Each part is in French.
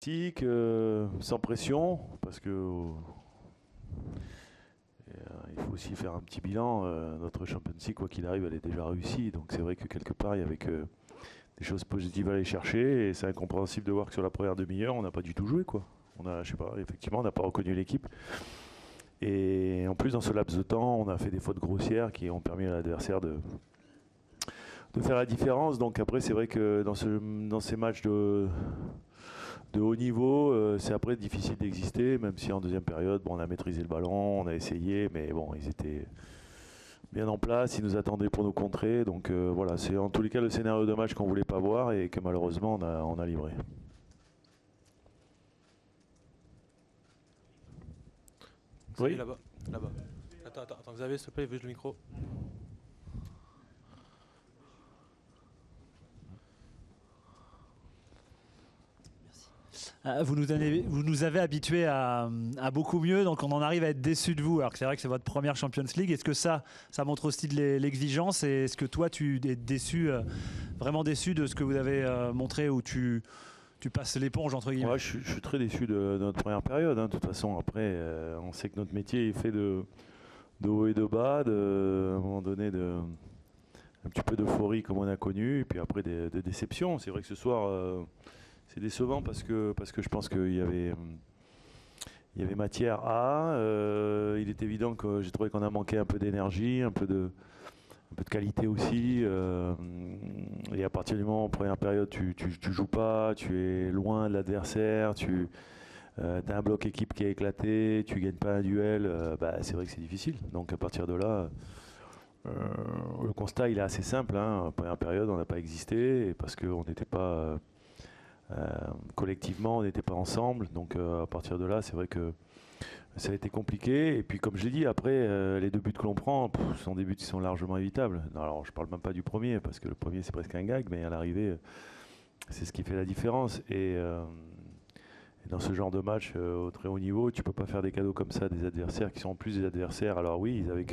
tactique, sans pression, parce que il faut aussi faire un petit bilan. Notre Champions League, quoi qu'il arrive, elle est déjà réussie. Donc c'est vrai que quelque part, il y avait que des choses positives à aller chercher. Et c'est incompréhensible de voir que sur la première demi-heure, on n'a pas du tout joué, quoi. Je sais pas, effectivement, on n'a pas reconnu l'équipe. Et en plus, dans ce laps de temps, on a fait des fautes grossières qui ont permis à l'adversaire de faire la différence. Donc après, c'est vrai que dans ces matchs de haut niveau, c'est après difficile d'exister, même si en deuxième période, bon, on a maîtrisé le ballon, on a essayé, mais bon, ils étaient bien en place, ils nous attendaient pour nous contrer. Donc voilà, c'est en tous les cas le scénario de match qu'on ne voulait pas voir et que malheureusement on a livré. Xavier, oui, là-bas. Attends, Xavier, s'il te plaît, veuille le micro. Vous nous avez habitués à beaucoup mieux, donc on en arrive à être déçus de vous. Alors que c'est vrai que c'est votre première Champions League. Est-ce que ça montre aussi de l'exigence? Et est-ce que toi, tu es déçu, vraiment déçu de ce que vous avez montré, où tu passes l'éponge, entre guillemets? Ouais, je suis très déçu de notre première période. De toute façon, après, on sait que notre métier est fait de haut et de bas, à un moment donné, un petit peu d'euphorie comme on a connu, et puis après de déception. C'est vrai que ce soir, c'est décevant parce que je pense qu'il y avait matière à. Il est évident que j'ai trouvé qu'on a manqué un peu d'énergie, un peu de qualité aussi. Et à partir du moment où en première période, tu joues pas, tu es loin de l'adversaire, tu as un bloc équipe qui est éclaté, tu gagnes pas un duel, c'est vrai que c'est difficile. Donc à partir de là, le constat il est assez simple. En première période, on n'a pas existé parce qu'on n'était pas collectivement, on n'était pas ensemble. Donc à partir de là, c'est vrai que ça a été compliqué. Et puis comme je l'ai dit, après, les deux buts que l'on prend, ce sont des buts qui sont largement évitables. Alors je parle même pas du premier, parce que le premier c'est presque un gag, mais à l'arrivée, c'est ce qui fait la différence. Et dans ce genre de match au très haut niveau, tu peux pas faire des cadeaux comme ça à des adversaires qui sont en plus des adversaires. Alors oui, ils avaient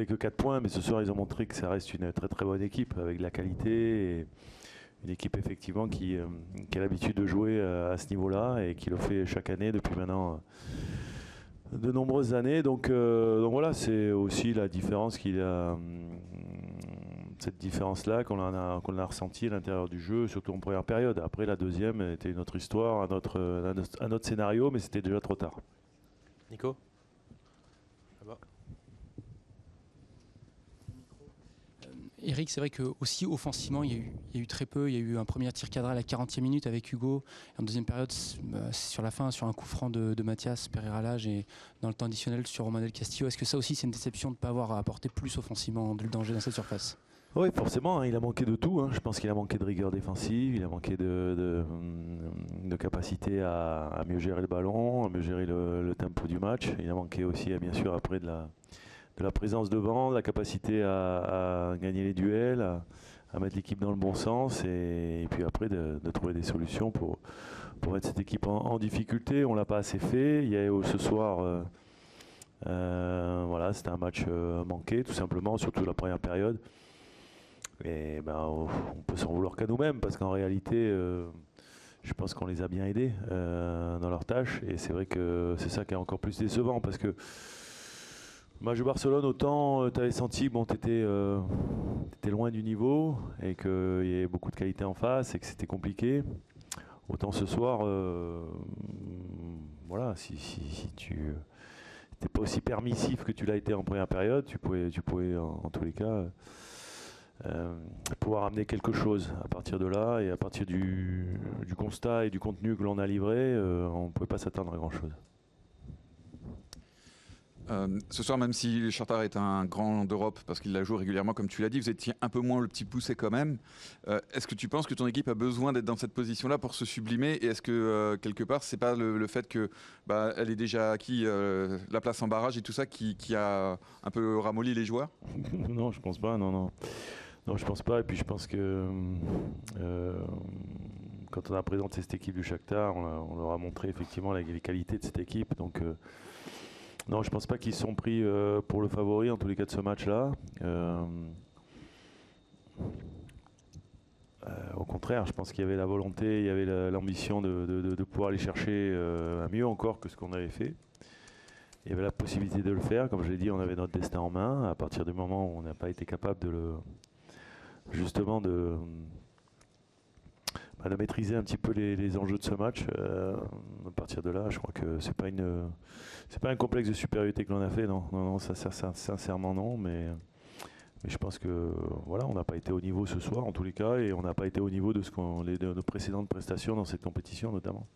que 4 points, mais ce soir ils ont montré que ça reste une très très bonne équipe avec de la qualité. Et une équipe effectivement qui a l'habitude de jouer à ce niveau-là et qui le fait chaque année depuis maintenant de nombreuses années. Donc voilà, c'est aussi la différence cette différence-là qu'on a ressentie à l'intérieur du jeu, surtout en première période. Après, la deuxième était une autre histoire, un autre scénario, mais c'était déjà trop tard. Nico ? Là-bas. Eric, c'est vrai que aussi offensivement, il y a eu très peu. Il y a eu un premier tir cadré à la 40e minute avec Hugo. En deuxième période, sur la fin, sur un coup franc de Mathias Pereira-Lage et dans le temps additionnel sur Romain Del Castillo. Est-ce que ça aussi, c'est une déception de ne pas avoir apporté plus offensivement de danger dans cette surface? Oui, forcément, il a manqué de tout. Je pense qu'il a manqué de rigueur défensive, il a manqué de capacité à mieux gérer le ballon, à mieux gérer le tempo du match. Il a manqué aussi, bien sûr, après de la présence devant, de la capacité à gagner les duels, à mettre l'équipe dans le bon sens et puis après de trouver des solutions pour mettre cette équipe en difficulté. On ne l'a pas assez fait. Il y a ce soir, voilà, c'était un match manqué, tout simplement, surtout la première période. Et on peut s'en vouloir qu'à nous-mêmes parce qu'en réalité, je pense qu'on les a bien aidés dans leur tâche. Et c'est vrai que c'est ça qui est encore plus décevant parce que match de Barcelone, autant tu avais senti que tu étais loin du niveau et qu'il y avait beaucoup de qualité en face et que c'était compliqué. Autant ce soir, voilà, si tu n'étais pas aussi permissif que tu l'as été en première période, tu pouvais en tous les cas pouvoir amener quelque chose à partir de là. Et à partir du constat et du contenu que l'on a livré, on ne pouvait pas s'attendre à grand-chose. Ce soir, même si le Shakhtar est un grand d'Europe, parce qu'il la joue régulièrement, comme tu l'as dit, vous étiez un peu moins le petit poussé quand même. Est-ce que tu penses que ton équipe a besoin d'être dans cette position-là pour se sublimer? Et est-ce que, quelque part, c'est pas le fait que elle est déjà acquis la place en barrage et tout ça qui a un peu ramolli les joueurs? Non, je pense pas, non, je pense pas. Et puis je pense que quand on a présenté cette équipe du Shakhtar, on leur a montré effectivement les qualités de cette équipe. Donc non, je pense pas qu'ils sont pris pour le favori, en tous les cas de ce match-là. Au contraire, je pense qu'il y avait la volonté, il y avait l'ambition de pouvoir aller chercher mieux encore que ce qu'on avait fait. Il y avait la possibilité de le faire. Comme je l'ai dit, on avait notre destin en main. À partir du moment où on n'a pas été capable justement de maîtriser un petit peu les enjeux de ce match, à partir de là, je crois que c'est pas un complexe de supériorité que l'on a fait. Non, sincèrement non. Mais je pense que voilà, on n'a pas été au niveau ce soir en tous les cas, et on n'a pas été au niveau de nos précédentes prestations dans cette compétition notamment.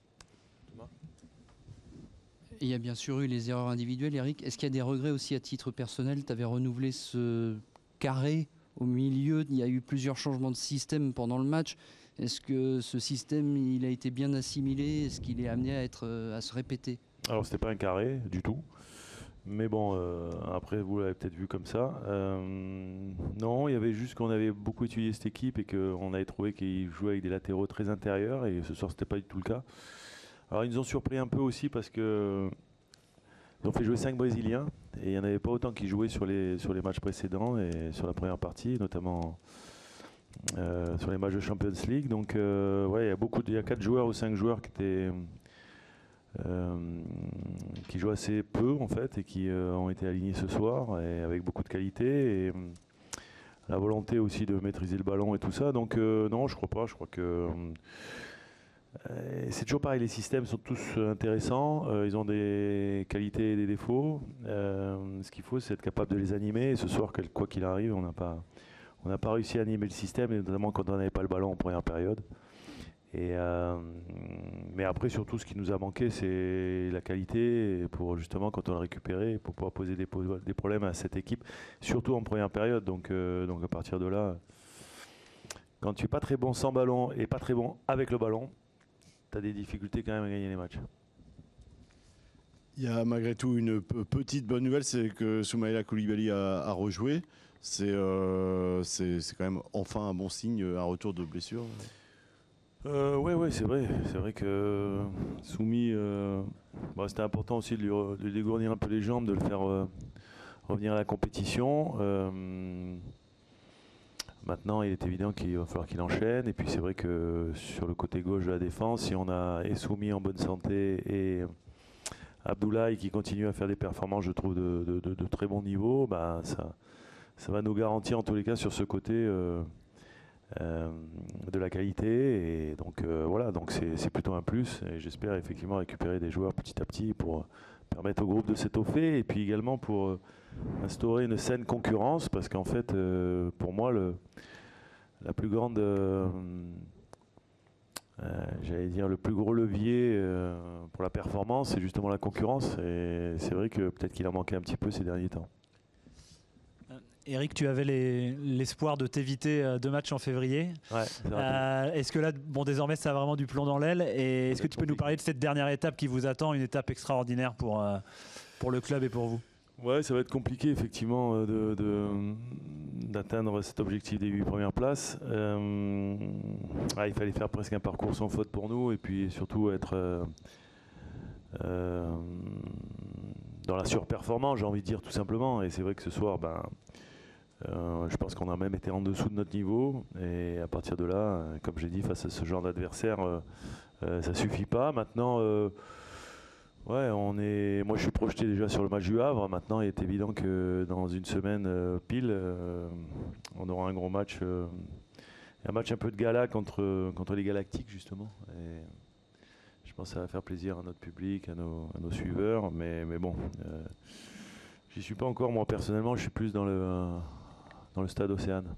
Et il y a bien sûr eu les erreurs individuelles, Eric. Est-ce qu'il y a des regrets aussi à titre personnel? Tu avais renouvelé ce carré au milieu. Il y a eu plusieurs changements de système pendant le match. Est-ce que ce système il a été bien assimilé? Est-ce qu'il est amené à se répéter? Alors, c'était pas un carré du tout. Mais bon, après, vous l'avez peut-être vu comme ça. Non, il y avait juste qu'on avait beaucoup étudié cette équipe et qu'on avait trouvé qu'ils jouaient avec des latéraux très intérieurs. Et ce soir, c'était pas du tout le cas. Alors ils nous ont surpris un peu aussi parce que ils ont fait jouer 5 Brésiliens et il n'y en avait pas autant qui jouaient sur les matchs précédents et sur la première partie, notamment sur les matchs de Champions League. Donc ouais, il y a 4 joueurs ou 5 joueurs qui jouent assez peu en fait et qui ont été alignés ce soir et avec beaucoup de qualité et la volonté aussi de maîtriser le ballon et tout ça. Donc non, je crois pas. Je crois que c'est toujours pareil, les systèmes sont tous intéressants, ils ont des qualités et des défauts. Ce qu'il faut, c'est être capable de les animer. Et ce soir, quoi qu'il arrive, on n'a pas réussi à animer le système, et notamment quand on n'avait pas le ballon en première période. Mais après, surtout, ce qui nous a manqué, c'est la qualité pour justement, quand on l'a récupéré, pour pouvoir poser des problèmes à cette équipe, surtout en première période. Donc à partir de là, quand tu n'es pas très bon sans ballon et pas très bon avec le ballon, tu as des difficultés quand même à gagner les matchs. Il y a malgré tout une petite bonne nouvelle, c'est que Soumaïla Koulibaly a rejoué. C'est quand même enfin un bon signe, un retour de blessure. Ouais, c'est vrai. C'est vrai que Soumi, c'était important aussi de lui dégourdir un peu les jambes, de le faire revenir à la compétition. Maintenant, il est évident qu'il va falloir qu'il enchaîne. Et puis c'est vrai que sur le côté gauche de la défense, si on a Soumi en bonne santé et Abdoulaye qui continue à faire des performances, je trouve, de très bon niveau, ça va nous garantir en tous les cas sur ce côté de la qualité. Et donc voilà, donc c'est plutôt un plus. Et j'espère effectivement récupérer des joueurs petit à petit pour permettre au groupe de s'étoffer et puis également pour instaurer une saine concurrence, parce qu'en fait, pour moi, la plus grande, j'allais dire, le plus gros levier pour la performance, c'est justement la concurrence. Et c'est vrai que peut-être qu'il en manquait un petit peu ces derniers temps. Eric, tu avais l'espoir de t'éviter 2 matchs en février. Ouais, est-ce que là, désormais, ça a vraiment du plomb dans l'aile? Et est-ce que tu peux nous parler de cette dernière étape qui vous attend, une étape extraordinaire pour le club et pour vous? Ouais, ça va être compliqué effectivement d'atteindre cet objectif des 8 premières places. Il fallait faire presque un parcours sans faute pour nous et puis surtout être dans la surperformance, j'ai envie de dire tout simplement. Et c'est vrai que ce soir, je pense qu'on a même été en dessous de notre niveau. Et à partir de là, comme j'ai dit, face à ce genre d'adversaire, ça suffit pas. Maintenant, moi je suis projeté déjà sur le match du Havre. Maintenant, il est évident que dans une semaine pile, on aura un gros match, un match un peu de gala contre les Galactiques justement. Et je pense que ça va faire plaisir à notre public, à nos suiveurs. Mais bon, j'y suis pas encore moi personnellement. Je suis plus dans le stade Océane.